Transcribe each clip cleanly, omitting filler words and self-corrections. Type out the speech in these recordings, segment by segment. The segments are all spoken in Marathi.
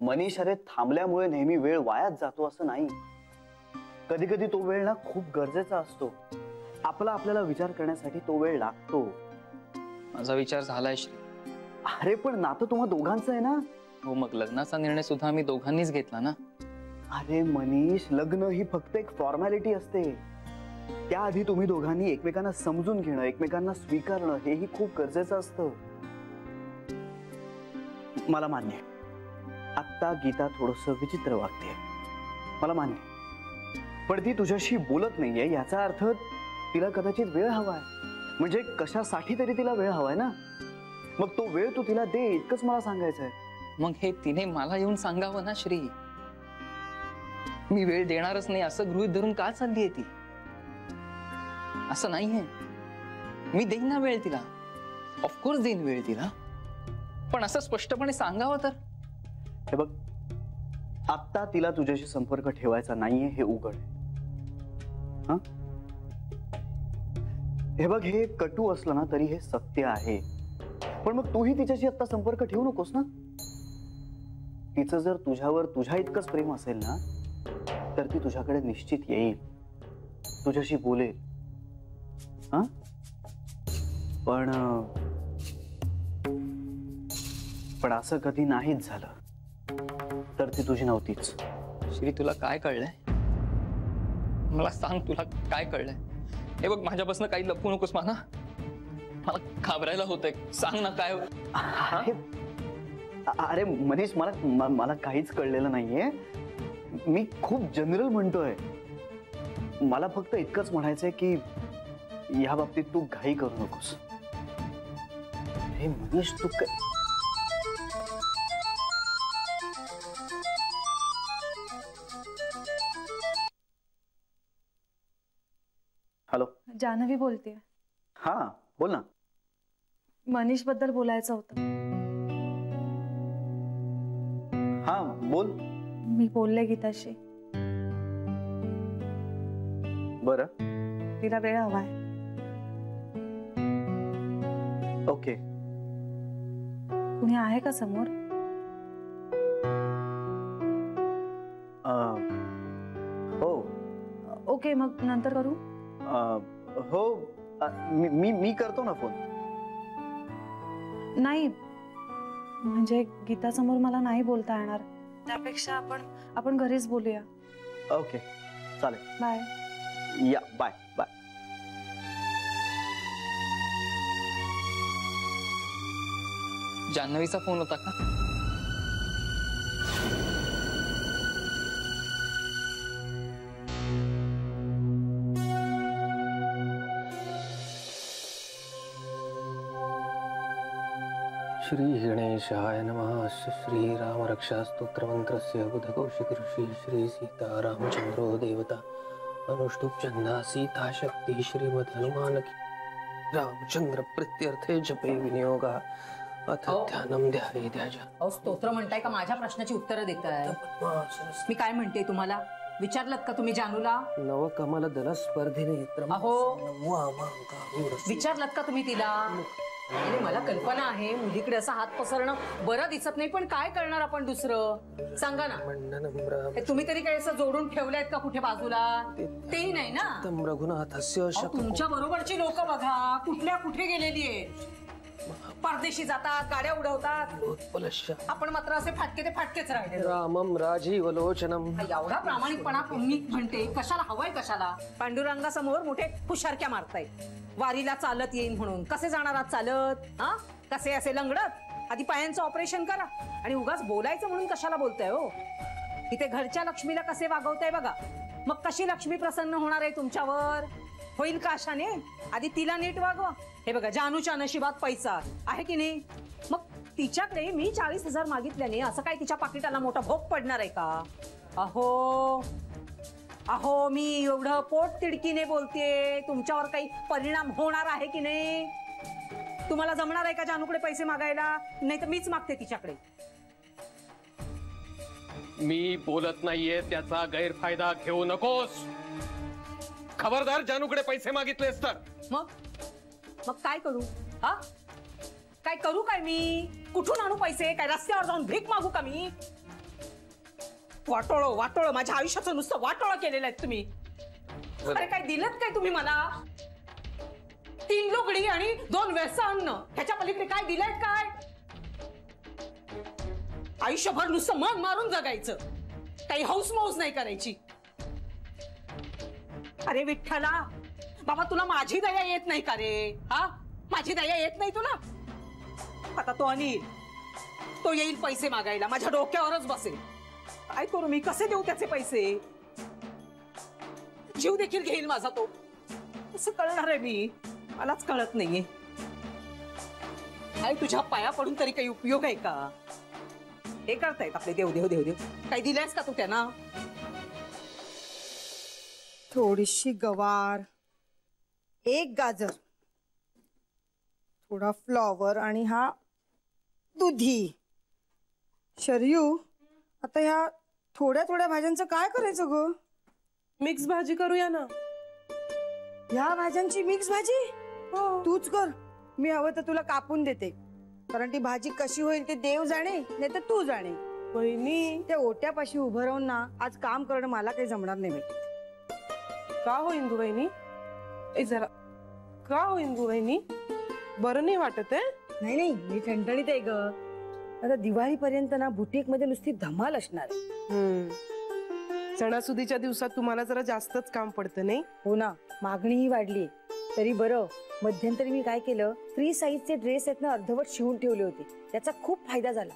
मनीष, अरे थांबल्यामुळे नेहमी वेळ वायाच जातो असं नाही. कधी कधी तो वेळ ना खूप गरजेचा असतो. आपल्याला विचार करण्यासाठी तो वेळ लागतो. माझा विचार झालाय श्री. अरे पण नातं तुम्हा दोघांचं आहे ना. हो, मग लग्नाचा निर्णय सुद्धा आम्ही दोघांनीच घेतला ना. अरे मनीष, लग्न ही फक्त एक फॉर्मॅलिटी असते. त्याआधी तुम्ही दोघांनी एकमेकांना समजून घेणं, एकमेकांना स्वीकारणं हेही खूप गरजेचं असतं. मला मान्य आहे, आत्ता गीता थोडंसं विचित्र वागते, मला मान्य आहे. पण ती तुझ्याशी बोलत नाहीये याचा अर्थ तिला कदाचित वेळ हवाय. म्हणजे कशासाठी तरी तिला वेळ हवाय ना. मग तो वेळ तू तिला दे, इतकंच मला सांगायचंय. मग हे तिने मला येऊन सांगावं ना श्री. मी वेळ देणारच नाही असं गृहीत धरून का चाललीये ती? असं नाहीये, मी देईन ना वेळ तिला, ऑफकोर्स देईन वेळ तिला, पण असं स्पष्टपणे सांगावं तर. हे बघ, आत्ता तिला तुझ्याशी संपर्क ठेवायचा नाहीये हे उघड आहे. हे बघ, हे कटू असलं ना तरी हे सत्य आहे. पण मग तूही तिच्याशी आता संपर्क ठेवू नकोस ना. तिचं जर तुझ्यावर तुझ्या इतकंच प्रेम असेल ना तर ती तुझ्याकडे निश्चित येईल, तुझ्याशी बोलेल. पण असं कधी नाहीच झालं तर ती तुझी नव्हतीच. श्री, तुला काय कळलंय? मला सांग, तुला काय कळलंय? हे बघ, माझ्यापासून काही लपवू नकोस. मला घाबरायला होतंय. सांग ना काय. अरे मनीष, मला काहीच कळलेलं नाहीये. मी खूप जनरल म्हणतोय. मला फक्त इतकंच म्हणायचंय की या बाबतीत तू घाई करू नकोस. हे मनीष, तू काय. हॅलो, जान्हवी बोलतेय. हा, बोल ना. मनीष बद्दल बोलायचं होतं. हा, बोल. मी बोलले गीताशी. बरं, तिला वेळ हवाय. ओके. कुणी आहे का समोर? हो. ओके, मग नंतर करू. हो, मी करतो ना फोन. नाही, म्हणजे गीता समोर मला नाही बोलता येणार. त्यापेक्षा आपण घरीच बोलूया. ओके, चालेल. बाय. या, बाय बाय. जान्हवीचा फोन होता का? श्री गणेशाय नमः. श्रीराम रक्षा स्तोत्र मंत्रस्य बुधकौशिक ऋषि श्री सीता रामचंद्रो देवता अनुष्टुप चंदा सीता शक्ति श्रीमद हनुमान की रामचंद्र प्रत्यर्थे जपे विनियोगा अथ ध्यानम ध्याये ध्याजा. स्तोत्र म्हणताय का माझ्या प्रश्नाची उत्तरं देताय? मी काय म्हणते तुम्हाला? विचारलत का तुम्ही जानूला? नव कमल दल स्पर्धीने विचारलत का तुम्ही तिला? अरे मला कल्पना आहे मुलीकडे असा हात पसरणं बरं दिसत नाही, पण काय करणार आपण दुसरं? सांगा ना. तुम्ही तरी काय असं जोडून ठेवलंय का कुठे बाजूला? तेही नाही ना. तुमच्या बरोबरची लोक बघा कुठल्या कुठे गेलेली आहे. परदेशी जातात, गाड्या उडवतात. आपण मात्र असे फाटके ते फाटकेच राहिले. रामम राजीव लोचनम. एवढा प्रामाणिकपणा मी म्हणते कशाला हवाय? कशाला? पांडुरंगासमोर मोठे हुशारक्या मारताय. वारीला चालत येईन म्हणून कसे जाणार आहात चालत? हा, कसे असे लंगडत? आधी पायांचं ऑपरेशन करा आणि उगाच बोलायचं म्हणून कशाला बोलताय हो? इथे घरच्या लक्ष्मीला कसे वागवताय बघा. मग कशी लक्ष्मी प्रसन्न होणार आहे तुमच्यावर? होईल का अशाने? आधी तिला नीट वागवा. हे बघा, जानूच्या नशिबात पैसा आहे की नाही? मग तिच्याकडे मी 40,000 मागितल्याने असं काय तिच्या पाकिटाला मोठा भोग पडणार आहे का? अहो मी एवढं पोट तिडकीने बोलतेय, तुमच्यावर काही परिणाम होणार आहे की नाही? तुम्हाला जमणार आहे का जानूकडे पैसे मागायला? नाही तर मीच मागते तिच्याकडे. मी बोलत नाहीये त्याचा गैरफायदा घेऊ नकोस. खबरदार, जानूकडे पैसे मागितलेस तर. मग काय करू? हा, काय करू काय मी? कुठून आणू पैसे? काय रस्त्यावर जाऊन भीक मागू का मी? वाटोळं वाटोळं माझ्या आयुष्याचं नुसतं वाटोळं केलेलं आहे तुम्ही. अरे काय दिलत काय तुम्ही मला? 3 लुगडी आणि 2 वेळचं अन्न, ह्याच्या पलीकडे काय दिलंय काय? आयुष्यभर नुसतं मन मारून जगायचं, काही हौस मौज नाही करायची. अरे विठ्ठला बाबा, तुला माझी दया येत नाही का रे? हा, माझी दया येत नाही तुला? आता तो अनिल, तो येईल पैसे मागायला, माझ्या डोक्यावरच बसेल. काय करू मी? कसे देऊ त्याचे पैसे? जीव देखील घेईल माझा तो. कसं कळणार आहे मी? मलाच कळत नाहीये. काय तुझ्या पाया पडून तरी काही उपयोग आहे का? हे करतायत आपले देव देव देव देव. काही दिलंयस का तू त्यांना? थोडीशी गवार, 1 गाजर, थोडा फ्लॉवर आणि हा दुधी. शरयू, आता ह्या थोड्या थोड्या भाज्यांचं काय करायचं ग? मिक्स भाजी करूया ना. ह्या भाज्यांची मिक्स भाजी? तूच कर, मी हवं तर तुला कापून देते, कारण ती भाजी कशी होईल ते देव जाणे, नाही तर तू जाणे. वहिनी, त्या ओट्यापाशी उभं राहून ना आज काम करणं मला काही जमणार नाही. का हो इंदू वहिनी? जरा का हो इंदू वहिनी? बरं नाही वाटत आहे? नाही नाही, मी ठणठणीत आहे ग. आता दिवाळीपर्यंत ना बुटीक मध्ये नुसती धमाल असणार आहे. सणासुदीच्या दिवसात तुम्हाला जरा जास्तच काम पडतं नाही? हो ना, मागणीही वाढली. तरी बरं, मध्यंतरी मी काय केलं, फ्री साईजचे ड्रेस आहेत ना अर्धवट शिवून ठेवले होते, त्याचा खूप फायदा झाला.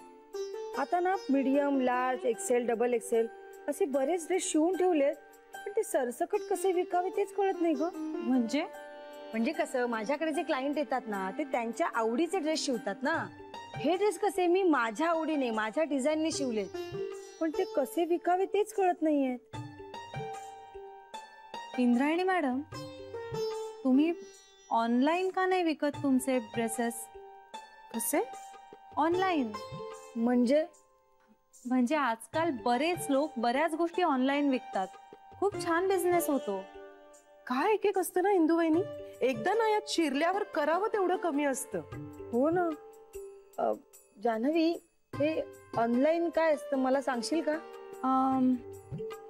आता ना medium, large, XL, double XL असे बरेच ड्रेस शिवून ठेवले, पण ते सरसकट कसे विकावे तेच कळत नाही ग. म्हणजे कसं, माझ्याकडे जे क्लायंट येतात ना ते त्यांच्या आवडीचे ड्रेस शिवतात ना. हे ड्रेस कसे मी माझ्या आवडीने, माझ्या डिझाईनने शिवले, पण ते कसे विकावे तेच कळत नाहीये. इंद्रायणी मॅडम, तुम्ही ऑनलाईन का नाही विकत तुमचे ड्रेसेस? कसे ऑनलाईन म्हणजे आजकाल बरेच लोक बऱ्याच गोष्टी ऑनलाईन विकतात. खूप छान बिझनेस होतो. काय एक एक असतं ना इंदू वहिनी, एकदा ना यात शिरल्यावर करावं तेवढं कमी असतं. हो ना. जान्हवी, हे ऑनलाईन काय असतं मला सांगशील का?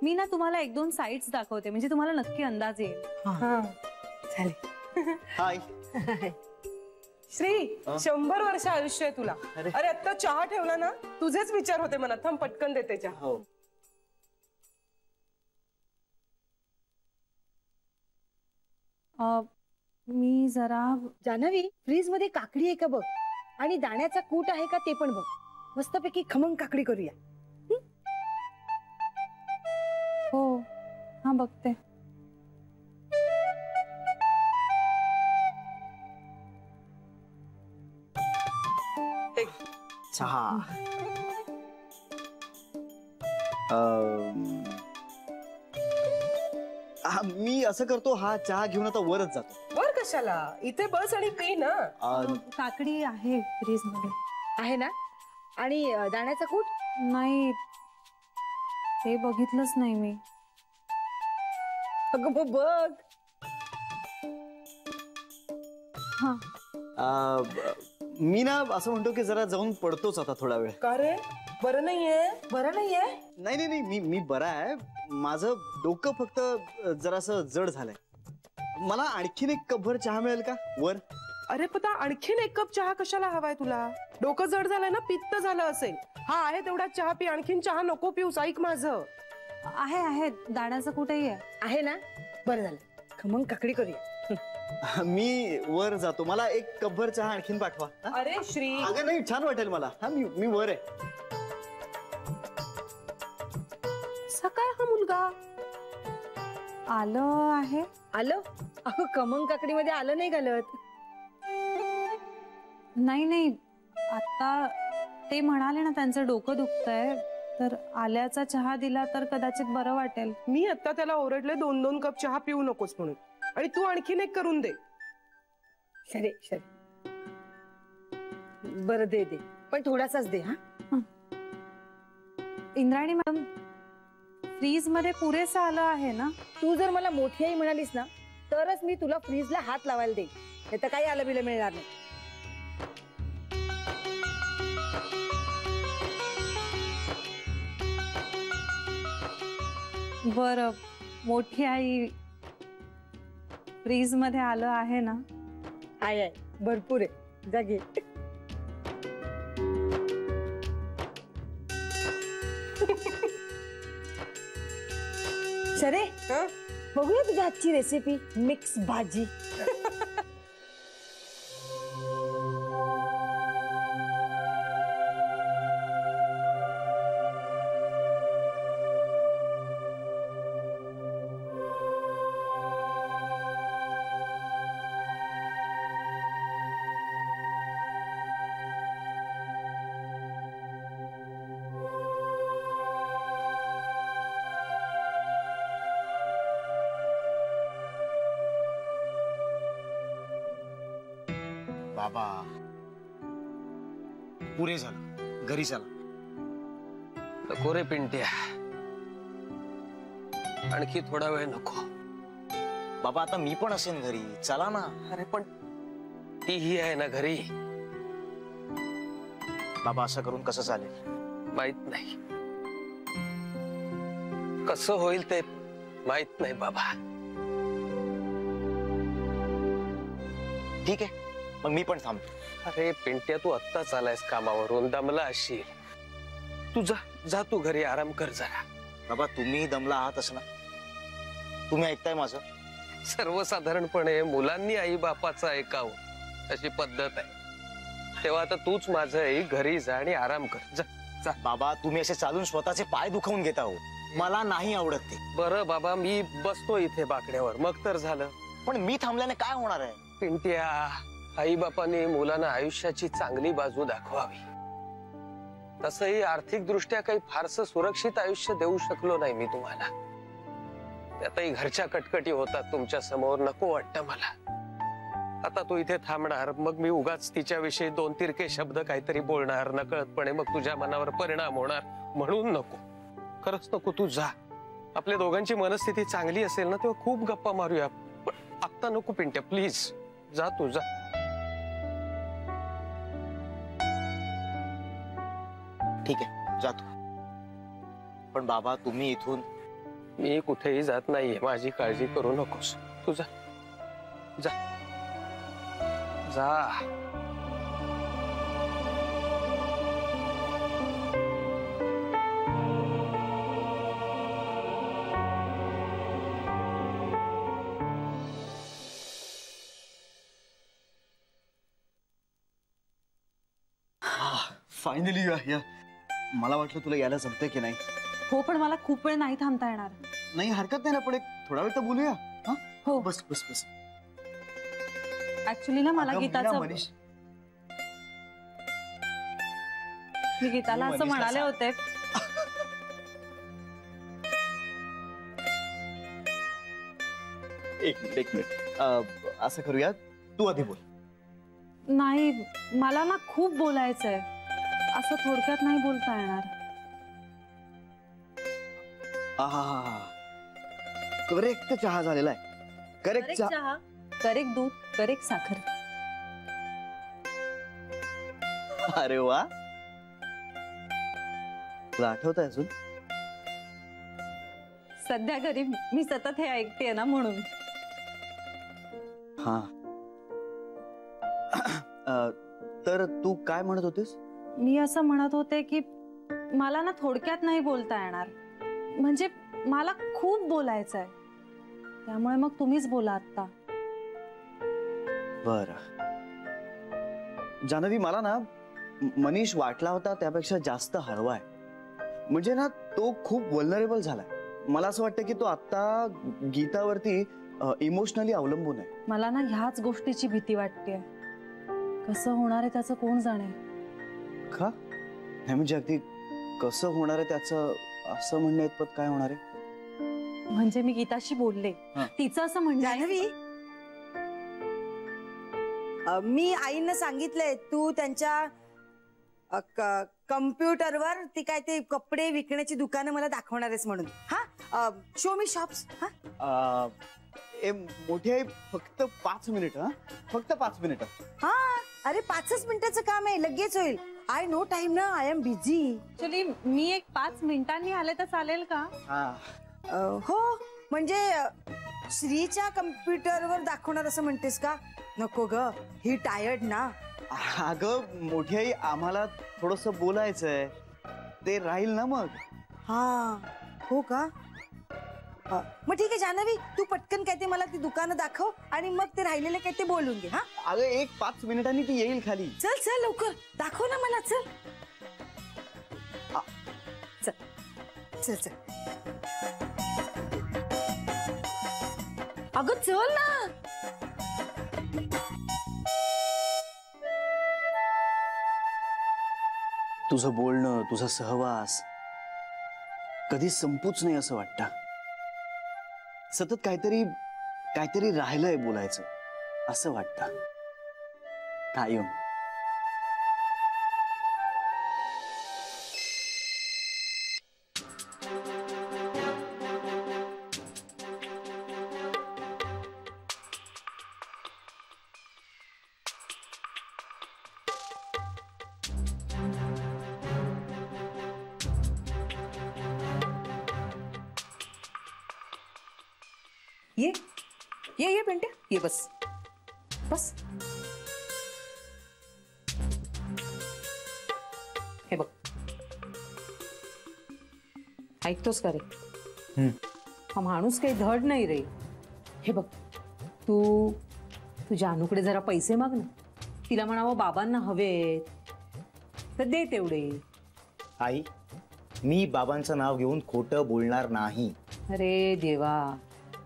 मी ना तुम्हाला 1-2 साइट्स दाखवते, म्हणजे तुम्हाला नक्की अंदाज येईल. चालेल. हाय. श्री, 100 वर्ष आयुष्य आहे तुला. अरे आता चहा ठेवला ना, तुझेच विचार होते मनात. थांब, पटकन देते चहा. हो. मी जरा जान्हवी, फ्रीज मध्ये काकडी आहे का बघ, आणि दाण्याचा कूट आहे का ते पण बघ. मस्तपैकी खमंग काकडी करूया. हो, हा बघते. चहा. मी असं करतो, हा चहा घेऊन आता वरच जातो. वर कशाला? इथे बस आणि पे ना. काकडी आहे फ्रीज मध्ये. आहे ना? आणि दाण्याचा कूट? नाही, ते बघितलंच नाही मी. अगं बघ. मी ना असं म्हणतो की जरा जाऊन पडतोच आता थोडा वेळ. का रे, बरं नाहीये? बरं नाहीये? नाही नाही नाही, मी बरा आहे. माझं डोकं फक्त जरासं जड झालंय. मला आणखीन 1 कपभर चहा मिळेल का वर? अरे पता, आणखीन 1 कप चहा कशाला हवाय तुला? डोकं जड झालंय ना, पित्त झालं असेल. हा आहे तेवढा चहा पी, आणखीन चहा नको पिऊस. ऐक माझं. आहे दाण्याचं कुठेही आहे ना? बरं झालं, खमंग काकडी करूया. मी वर जातो, मला 1 कपभर चहा आणखीन पाठवा. अरे श्री, अगं नाही, छान वाटेल मला. हा, मी वर आहे. सकाळ हा मुलगा आलं आहे. आलं? अगं खमंग काकडी मध्ये आलं नाही घालत. नाही, आता ते म्हणाले ना त्यांचं डोकं दुखतंय, तर आल्याचा चहा दिला तर कदाचित बरं वाटेल. मी आता त्याला ओरडले 2-2 कप चहा पिऊ नकोस म्हणून, आणि तू आणखीन 1 करून दे. शरे बरं, दे पण थोडासाच दे. हा, इंद्रायणी मॅडम, फ्रीज मध्ये पुरेसं आलं आहे ना? तू जर मला मोठी आई म्हणालीस ना तरच मी तुला फ्रीजला हात लावायला देईन, नाही तर काही आलं बिलं मिळणार नाही. बर, मोठी आई फ्रीज मध्ये आलं आहे ना? आहे भरपूर आहे, जा घे. शरे, बघूया तुझ्या आजची रेसिपी, मिक्स भाजी. बाबा पुरे झालं, घरी चला. नको रे पिंट्या, आणखी थोडा वेळ नको. बाबा आता मी पण असेन घरी, चला ना. अरे पण तीही आहे ना घरी. बाबा असं करून कसं चालेल? माहित नाही कसं होईल ते, माहित नाही बाबा. ठीक आहे, मग मी पण थांबतो. अरे पिंट्या, तू आत्ताच आलायस कामावरून, दमला असशील. तू जा जा, तू घरी आराम कर जरा. बाबा तुम्ही दमला आहातच ना, तुम्ही ऐकताय माझं? सर्वसाधारणपणे मुलांनी आई बापाचं ऐकावं अशी पद्धत आहे. तेव्हा आता तूच माझं आई, घरी जा आणि आराम कर. जा जा. बाबा तुम्ही असे चालून स्वतःचे पाय दुखावून घेता हो, मला नाही आवडत ते. बरं बाबा, मी बसतो इथे बाकड्यावर, मग तर झालं. पण मी थांबल्याने काय होणार आहे? पिंट्या, आई बापाने मुलांना आयुष्याची चांगली बाजू दाखवावी. तसंही आर्थिक दृष्ट्या काही फारसं सुरक्षित आयुष्य देऊ शकलो नाही मी तुम्हाला. त्यातही घरच्या कटकटी होतात तुमच्या समोर, नको वाटतं मला. आता तू इथे थांबणार, मग मी उगाच तिच्याविषयी दोन तिरके शब्द काहीतरी बोलणार नकळतपणे, मग तुझ्या मनावर परिणाम होणार, म्हणून नको. खरंच नको, तू जा. आपल्या दोघांची मनस्थिती चांगली असेल ना तेव्हा खूप गप्पा मारूया, पण आत्ता नको पिंट्या, प्लीज जा तू जा. ठीक आहे, जातो. पण बाबा तुम्ही इथून. मी कुठेही जात नाहीये, माझी काळजी करू नकोस. तू जा जा जा. Finally you are here. मला वाटलं तुला यायला जमतंय की नाही. हो, पण मला खूप वेळ नाही थांबता येणार. नाही हरकत नाही ना, पण एक थोडा वेळ तर बोलूया. हा हो, बस बस बस. ऍक्च्युली ना मला अगं, गीताचं, मनीष, मी गीताला असं मनीषला म्हणाले सांग. होते. एक मिनिट असं करूया, तू आधी बोल. नाही, मला ना खूप बोलायचंय, असं थोडक्यात नाही बोलता येणार. करेक्ट चहा झालेला आहे. करेक्ट चहा, करेक्ट दूध, करेक्ट साखर. अरे वा, तुला आठवत आहे अजून? सध्या घरी मी सतत हे ऐकते ना, म्हणून. हा तर तू काय म्हणत होतीस? मी असं म्हणत होते की मला ना थोडक्यात नाही बोलता येणार, म्हणजे मला खूप बोलायचंय, त्यामुळे मग तुम्हीच बोला आता. बर जानवी, मला ना मनीष वाटला होता त्यापेक्षा जास्त हळवा आहे. म्हणजे ना तो खूप वल्नरेबल झालाय. मला असं वाटतं की तो आता गीतावरती इमोशनली अवलंबून आहे. मला ना ह्याच गोष्टीची भीती वाटतेय. कसं होणार आहे त्याचं कोण जाणे. का नाही म्हणजे अगदी कसं होणार आहे त्याचं असं म्हणणं इतपत काय होणार आहे? म्हणजे मी गीताशी बोलले, तिचं असं म्हणणं. जान्हवी, मी आईनं सांगितलंय तू त्यांच्या कम्प्युटरवर ती काय ते कपडे विकण्याची दुकानं मला दाखवणार आहेस म्हणून. हा, शो मी शॉप्स. हा मोठी आई, फक्त 5 मिनिट. हा फक्त 5 मिनिट. हा, अरे 5च मिनिटाचं काम आहे, लगेच होईल. आय नो टाइम ना, आय एम बिझी. ऍक्च्युली मी एक 5 मिनिटांनी आले तर चालेल का? हा हो म्हणजे श्रीच्या कम्प्युटरवर दाखवणार असं म्हणतेस का? नको ग, ही टायर्ड ना. अगं मोठी आई, आम्हाला थोडस बोलायचंय, ते राहील ना मग. हा हो का? मग ठीक आहे जान्हवी, तू पटकन काय ते मला ती दुकानं दाखव आणि मग ते राहिलेले काय ते बोलून घे. हा अगं एक 5 मिनिटांनी ती येईल खाली. चल चल लवकर दाखव ना मला. चल चल चल चल. अगं चल ना. तुझं बोलणं, तुझा सहवास कधीच संपूच नाही असं वाटतं. सतत काहीतरी काहीतरी राहिलंय बोलायचं असं वाटतं कायम. ये पिंट्या, ये बस बस. हे बघ, ऐकतोस का रे? हा माणूस काही धड नाही रे. हे बघ, तू जानूकडे जरा पैसे माग ना. तिला म्हणावं बाबांना हवेत तर दे तेवढे. आई, मी बाबांचं नाव घेऊन खोटं बोलणार नाही. अरे देवा,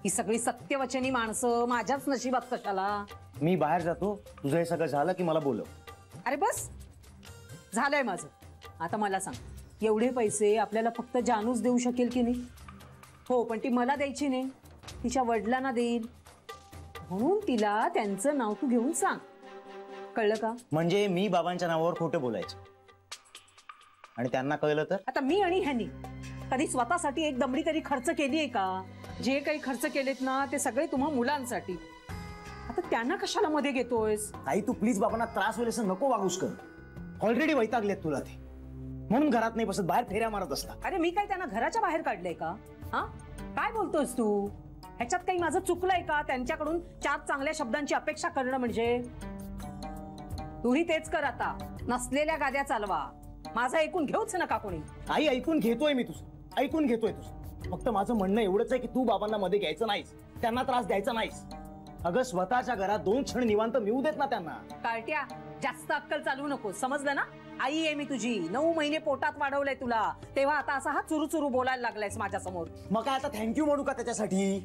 ही सगळी सत्यवचनी माणसं माझ्याच नशिबात कशाला? मी बाहेर जातो, तुझं हे सगळं झालं की मला बोलव. अरे बस झालंय माझं. आता मला सांग, एवढे पैसे आपल्याला फक्त जानूच देऊ शकेल की नाही? हो, पण ती मला द्यायची नाही, तिच्या वडिलांना देईल. म्हणून तिला त्यांचं नाव तू घेऊन सांग, कळलं का? म्हणजे मी बाबांच्या नावावर खोटं बोलायचं आणि त्यांना कळलं तर? आता मी आणि ह्यांनी कधी स्वतःसाठी एक दमडी तरी खर्च केली आहे का? जे काही खर्च केलेत ना ते सगळे तुम्हा मुलांसाठी. आता त्यांना कशाला मध्ये घेतोयस? आई तू प्लीज बाबांना त्रास होईल असं नको वागूस कर. ऑलरेडी वैतागलेत तुला ते, म्हणून घरात नाही बसत, बाहेर फेऱ्या मारत असता. अरे मी काय त्यांना घराच्या बाहेर काढलंय का? हा काय बोलतोयस तू? ह्याच्यात काही माझं चुकलंय का? त्यांच्याकडून 4 चांगल्या शब्दांची अपेक्षा करणं म्हणजे? तूही तेच कर आता, नसलेल्या गाद्या चालवा. माझं ऐकून घेऊच नका कोणी. आई ऐकून घेतोय मी तुझं, ऐकून घेतोय तुझं. फक्त माझं म्हणणं एवढंच आहे की तू बाबांना मध्ये घ्यायचं नाहीस, त्यांना त्रास द्यायचा नाहीस. अगं स्वतःच्या घरात 2 क्षण निवांत मिळू देत ना त्यांना. कार्ट्या, जास्त अक्कल चालवू नको, समजलं ना? आई आहे मी तुझी, 9 महिने पोटात वाढवलंय तुला, तेव्हा आता असा हा चुरू बोलायला लागलायस माझ्या समोर. मग काय आता थँक्यू म्हणू का त्याच्यासाठी?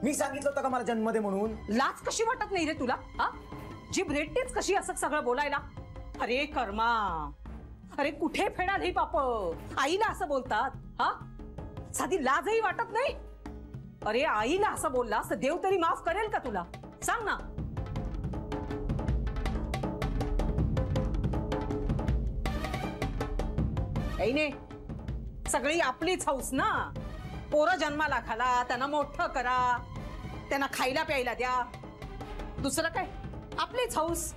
मी सांगितलं होतं का मला जन्म दे म्हणून? लाज कशी वाटत नाही रे तुला? हा जीभ रेटतेच कशी असं सगळं बोलायला? अरे कर्मा, अरे कुठे फेडाल हे पाप? आईला असं बोलतात? हा साधी लाजही वाटत नाही? अरे आईला असं बोललास तर देव तरी माफ करेल का तुला? सांग ना. आईने सगळी आपलीच हौस ना. पोरं जन्माला घाला, त्यांना मोठं करा, त्यांना खायला प्यायला द्या, दुसरं काय? आपलीच हौस.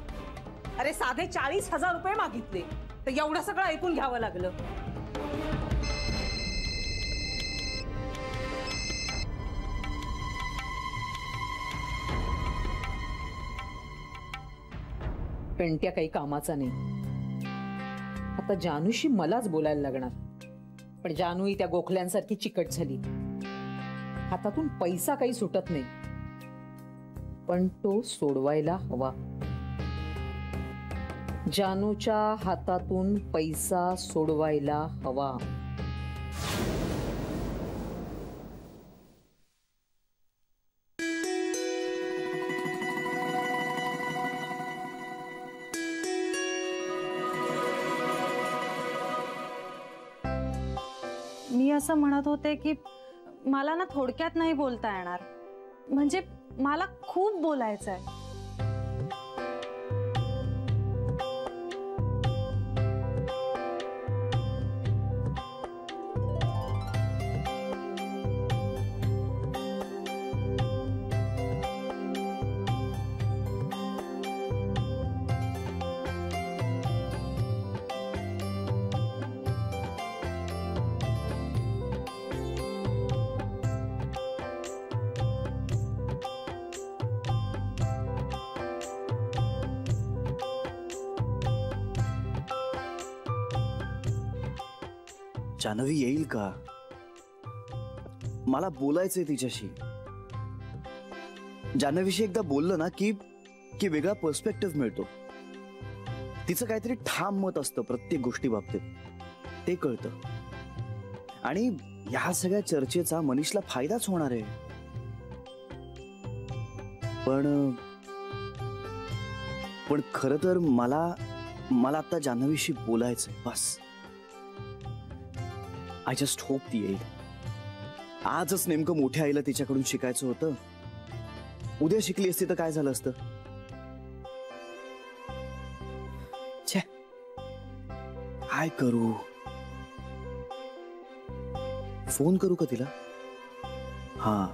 अरे साधे 40,000 रुपये मागितले तर एवढं सगळं ऐकून घ्यावं लागलं. पेंट्या काही कामाचा नाही. आता जानूशी मलाच बोलायला लागणार. पण जानू त्या गोखल्यांसारखी चिकट झाली, हातातून पैसा काही सुटत नाही. पण तो सोडवायला हवा. जानूच्या हातातून पैसा सोडवायला हवा. मी असं म्हणत होते की मला ना थोडक्यात नाही बोलता येणार. म्हणजे मला खूप बोलायचं आहे. जान्हवी येईल का? मला बोलायचंय तिच्याशी. जान्हवीशी एकदा बोललं ना की वेगळा पर्स्पेक्टिव्ह मिळतो. तिचं काहीतरी ठाम मत असतं प्रत्येक गोष्टी बाबतीत, ते कळतं. आणि या सगळ्या चर्चेचा मनीषला फायदाच होणार आहे. पण खरं तर मला आता जान्हवीशी बोलायचंय बस. आय जस्ट होप ती येईल. आजच नेमकं मोठ्या आईला तिच्याकडून शिकायचं होतं. उद्या शिकली असती तर काय झालं असतं? छे, काय करू? फोन करू का तिला? हा,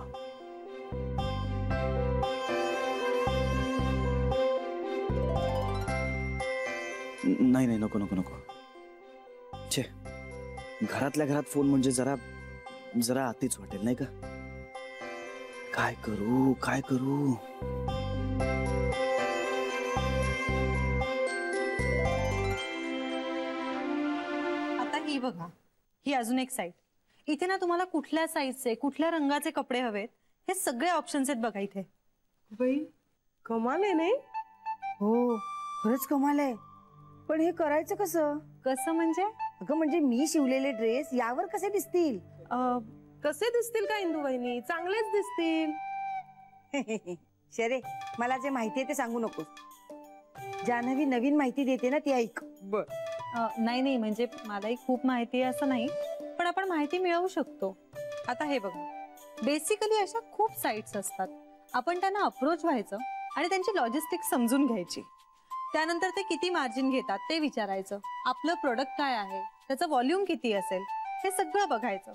नाही नाही, नको नको नको. छे, घरातल्या घरात फोन म्हणजे जरा आतीच वाटेल नाही का? काय करू काय करू? आता ही बघा, ही अजून एक साईट. इथे ना तुम्हाला कुठल्या साईजचे कुठल्या रंगाचे कपडे हवेत हे सगळे ऑप्शन्स आहेत बघा इथे. बाई कमाल आहे नाही? हो खरंच कमाल आहे. पण हे करायचं कसं? कसं म्हणजे? अगं म्हणजे मी शिवलेले ड्रेस यावर कसे दिसतील? कसे दिसतील का इंदू वहिनी? चांगलेच दिसतील. शरे, मला जे माहितीये ते सांगू नकोस. जान्हवी नवीन माहिती देते ना ती ऐक. बर. नाही नाही, म्हणजे मलाही खूप माहिती आहे असं नाही, पण आपण माहिती मिळवू शकतो. आता हे बघा, बेसिकली अशा खूप साईट्स असतात. आपण त्यांना अप्रोच व्हायचं आणि त्यांची लॉजिस्टिक्स समजून घ्यायची. त्यानंतर ते किती मार्जिन घेतात ते विचारायचं. आपलं प्रोडक्ट काय आहे, त्याचं व्हॉल्यूम किती असेल हे सगळं बघायचं.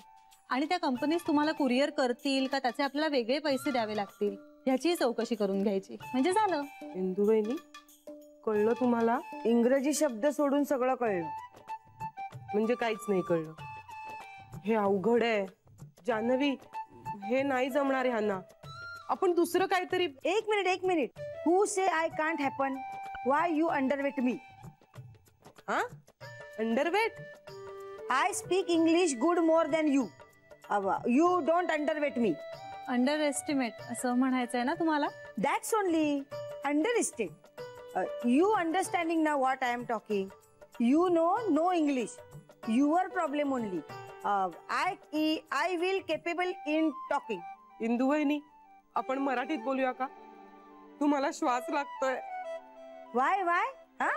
आणि त्या कंपनीज तुम्हाला कुरिअर करतील का त्याचे आपल्याला वेगळे पैसे द्यावे लागतील ह्याची चौकशी करून घ्यायची. म्हणजे झालं. इंदू वहिनी कळलं तुम्हाला? इंग्रजी शब्द सोडून सगळं कळलं. म्हणजे काहीच नाही कळलं. हे अवघड आहे जान्हवी. हे नाही जमणार आहे ह्यांना. आपण दुसरं काहीतरी. एक minute. Who say I can't happen? Why you underweight me? हा, underweight? I speak English good more than you. You don't underweight me. Under estimate म्हणायचंय ना तुम्हाला? That's only understand. You understanding ना what I am talking. You know English. Your problem only. I will capable in talking. Indu वहिनी आपण मराठीत बोलूया का? तुम्हाला श्वास लागतोय. वाय हा?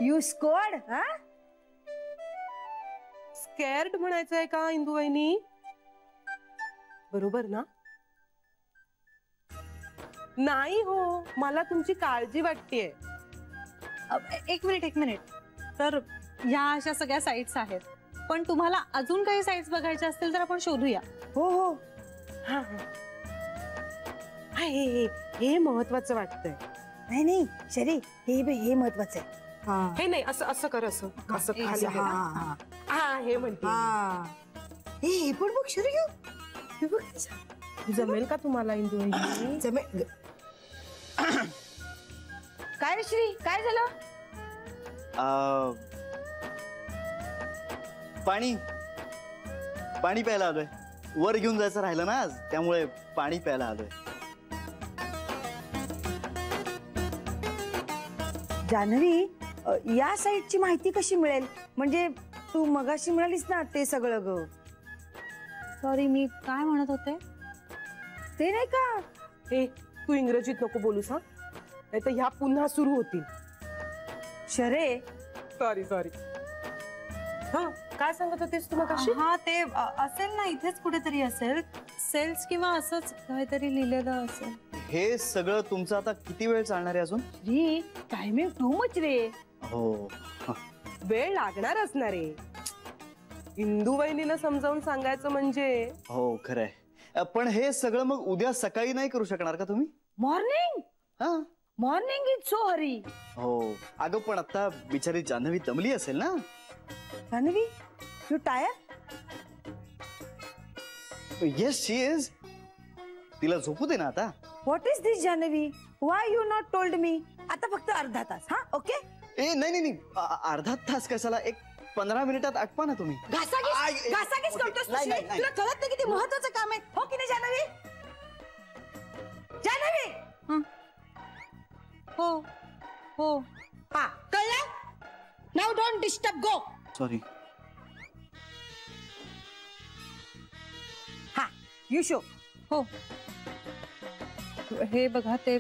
You scored? हा, स्कॅर्ड म्हणायचंय का इंदू वहिनी? बरोबर ना? नाही हो, मला तुमची काळजी वाटतेय. एक मिनिट. तर ह्या अशा सगळ्या साईट्स आहेत, पण तुम्हाला अजून काही साईट्स बघायच्या असतील तर आपण शोधूया. हो. हा, हे महत्वाचं वाटतंय. नाही शरी, हे महत्वाचं आहे. हे नाही, असं कर, असं खाली. हा, हे म्हणते. हे पण बघ शरी, हे बघ. जमेल का तुम्हाला इंदू वहिनी? जमेल. काय रे श्री, काय झालं? पाणी प्यायला आलोय. वर घेऊन जायचं राहिलं ना आज, त्यामुळे पाणी प्यायला आलोय. जान्हवी, या साईटची माहिती कशी मिळेल? म्हणजे तू मगाशी म्हणालीस ना ते सगळं ग. सॉरी, मी काय म्हणत होते ते नाही का? तू इंग्रजीत नको बोलूस हा, नाही तर ह्या पुन्हा सुरू होतील. शरे, सॉरी. हा, काय सांगत होतेस तू मगाशी? हा, ते असेल ना, इथेच कुठेतरी असेल. सेल्स किंवा असंच काहीतरी लिहिलेलं असेल. हे सगळं तुमचं आता किती वेळ चालणार आहे अजून? श्री, टायमिंग टू मच रे. हो, वेळ लागणार असणार आहे. इंदू वहिनीला समजावून सांगायचं म्हणजे. हो खरंय. पण हे सगळं मग उद्या सकाळी नाही करू शकणार का तुम्ही? मॉर्निंग? हा, मॉर्निंग इज सो हरी. हो अगं, पण आता बिचारी जान्हवी दमली असेल ना. Janhavi, you tired? Yes she is. तिला झोपू दे ना आता. What is this Janhavi? Why you not told me? आता फक्त अर्धा तास. हा, ओके. नाही अर्धा तास कशाला, 15 मिनिटात आटपा ना तुम्ही. घासाघीस करतोस नाही, नाही, नाही. तुला कळत नाही किती महत्वाचं काम आहे हो की नाही जान्हवी? जान्हवी हो हो हा कळलं? Now don't disturb go. Sorry. हा यू शो. हो हे बघा ते